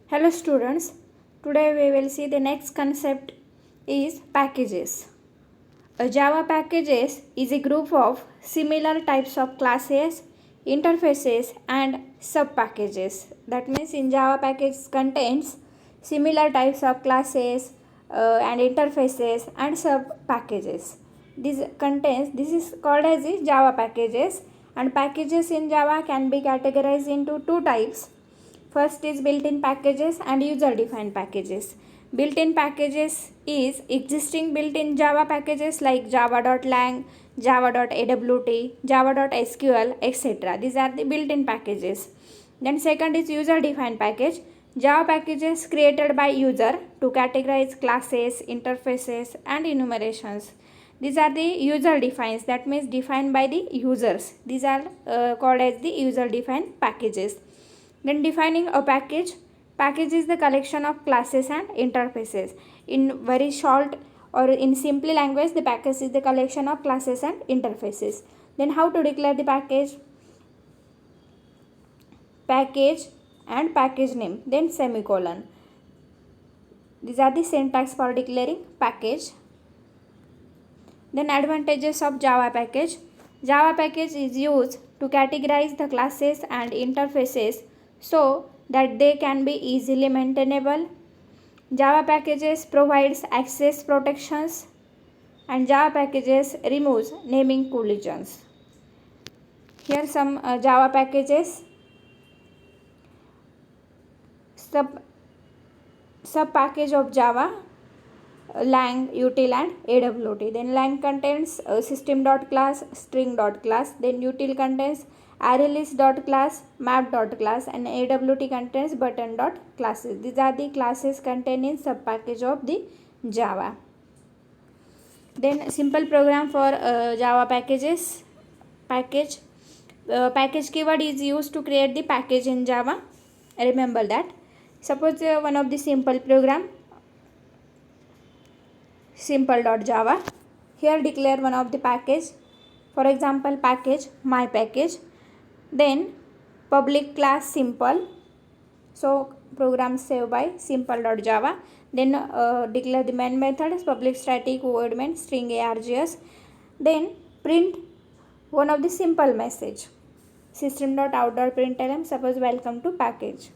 Hello students, today we will see the next concept is packages. A Java packages is a group of similar types of classes, interfaces and sub-packages. That means in Java package contains similar types of classes and interfaces and sub-packages. This is called as the Java packages, and packages in Java can be categorized into two types. First is built-in packages and user-defined packages. Built-in packages is existing built-in Java packages like java.lang, java.awt, java.sql, etc. These are the built-in packages. Then second is user-defined package. Java packages created by user to categorize classes, interfaces and enumerations. These are the user defines, that means defined by the users. These are called as the user defined packages. Then defining a package. Package is the collection of classes and interfaces. In very short or in simple language, the package is the collection of classes and interfaces. Then how to declare the package? Package and package name, then semicolon. These are the syntax for declaring package. Then advantages of Java package. Java package is used to categorize the classes and interfaces so that they can be easily maintainable. Java packages provides access protections, and Java packages removes naming collisions. Here some Java packages. Sub package of Java, lang, util and awt. Then lang contains system.class, string.class. Then util contains arraylist.class, map.class and awt contains button.classes. These are the classes contained in sub package of the Java. Then simple program for Java packages. Package keyword is used to create the package in Java. Remember that. Suppose one of the simple program, simple.java. Here declare one of the package. For example, package my package. Then public class simple. So program save by simple.java. Then declare the main method as public static void main string args. Then print one of the simple message, system.out.println, suppose welcome to package.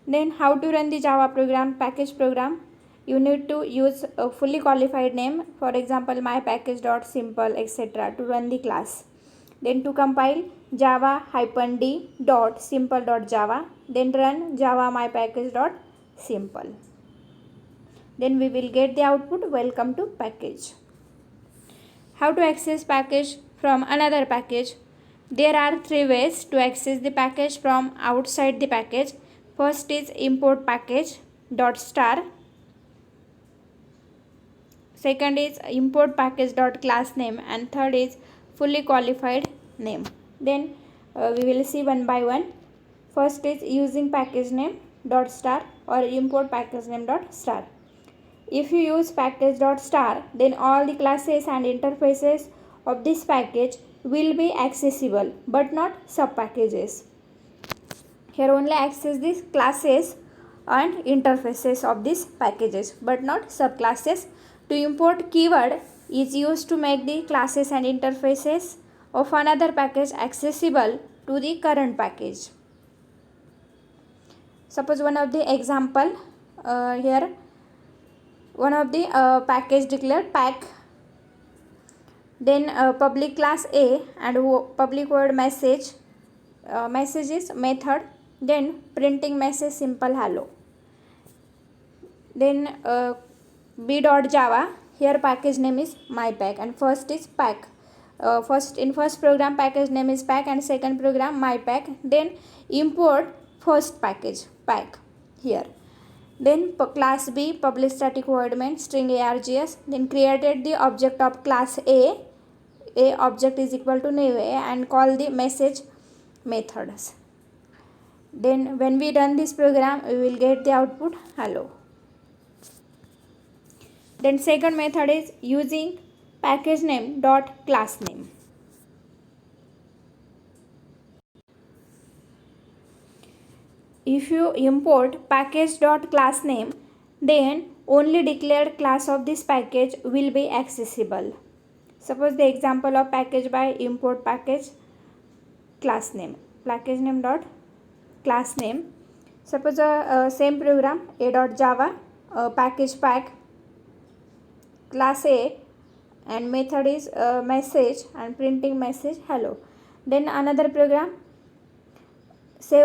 Then how to run the Java program, package program? You need to use a fully qualified name, for example my package.simple, etc. to run the class. Then to compile, java-d.simple.java, then run java mypackage.simple. Then we will get the output welcome to package. How to access package from another package? There are three ways to access the package from outside the package. First is import package dot star. Second is import package dot class name, and third is fully qualified name. Then we will see one by one. First is using package name dot star or import package name dot star. If you use package dot star, then all the classes and interfaces of this package will be accessible but not sub packages. Here only access these classes and interfaces of these packages but not subclasses. To import keyword is used to make the classes and interfaces of another package accessible to the current package. Suppose one of the example here, one of the package declared pack, then public class A and public void message, message is method, then printing message simple hello. Then b.java, here package name is mypack and first is pack. First program package name is pack and second program mypack. Then import first package pack here. Then class B, public static void main string args. Then created the object of class A object is equal to new A, and call the message methods. Then when we run this program, we will get the output hello. Then second method is using package name dot class name. if you import package.className, then only declared class of this package will be accessible. Suppose the example of package by import package class name, package name dot class name. Suppose same program a.java package pack class A, and method is message and printing message hello. Then another program say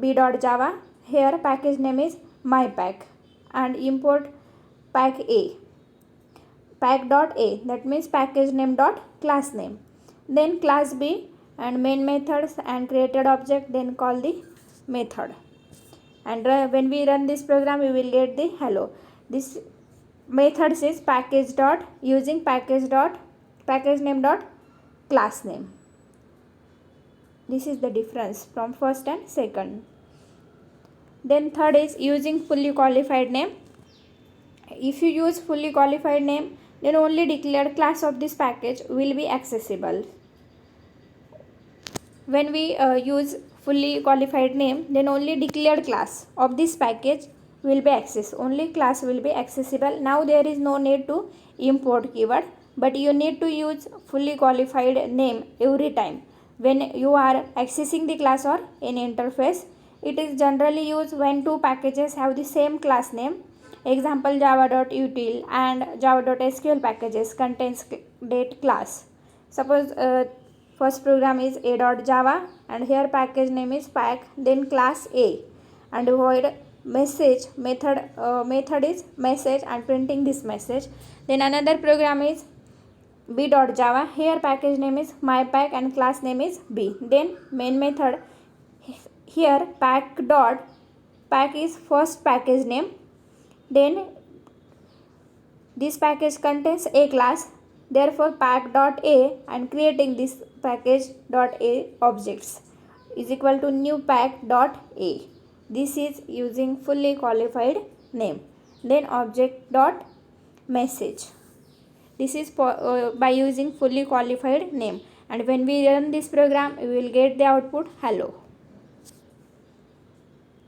b.java, here package name is mypack, and import pack A, pack.a, that means package name dot class name. Then class B and main methods and created object, then call the method, and when we run this program we will get the hello. This methods is package dot using package name dot class name. This is the difference from first and second. Then third is using fully qualified name. If you use fully qualified name, then only declared class of this package will be accessible. When we use fully qualified name, then only declared class of this package will be accessed, only class will be accessible. Now there is no need to import keyword, but you need to use fully qualified name every time when you are accessing the class or any interface. It is generally used when two packages have the same class name. Example, java.util and java.sql packages contains date class. Suppose first program is a.java and here package name is pack, then class A, and void message method is message and printing this message. Then another program is b.java, here package name is mypack and class name is B. Then main method, here pack is first package name, then this package contains a class, therefore pack.a, and creating this package.a objects is equal to new pack.a. This is using fully qualified name. Then object.message, this is by using fully qualified name, and when we run this program we will get the output hello.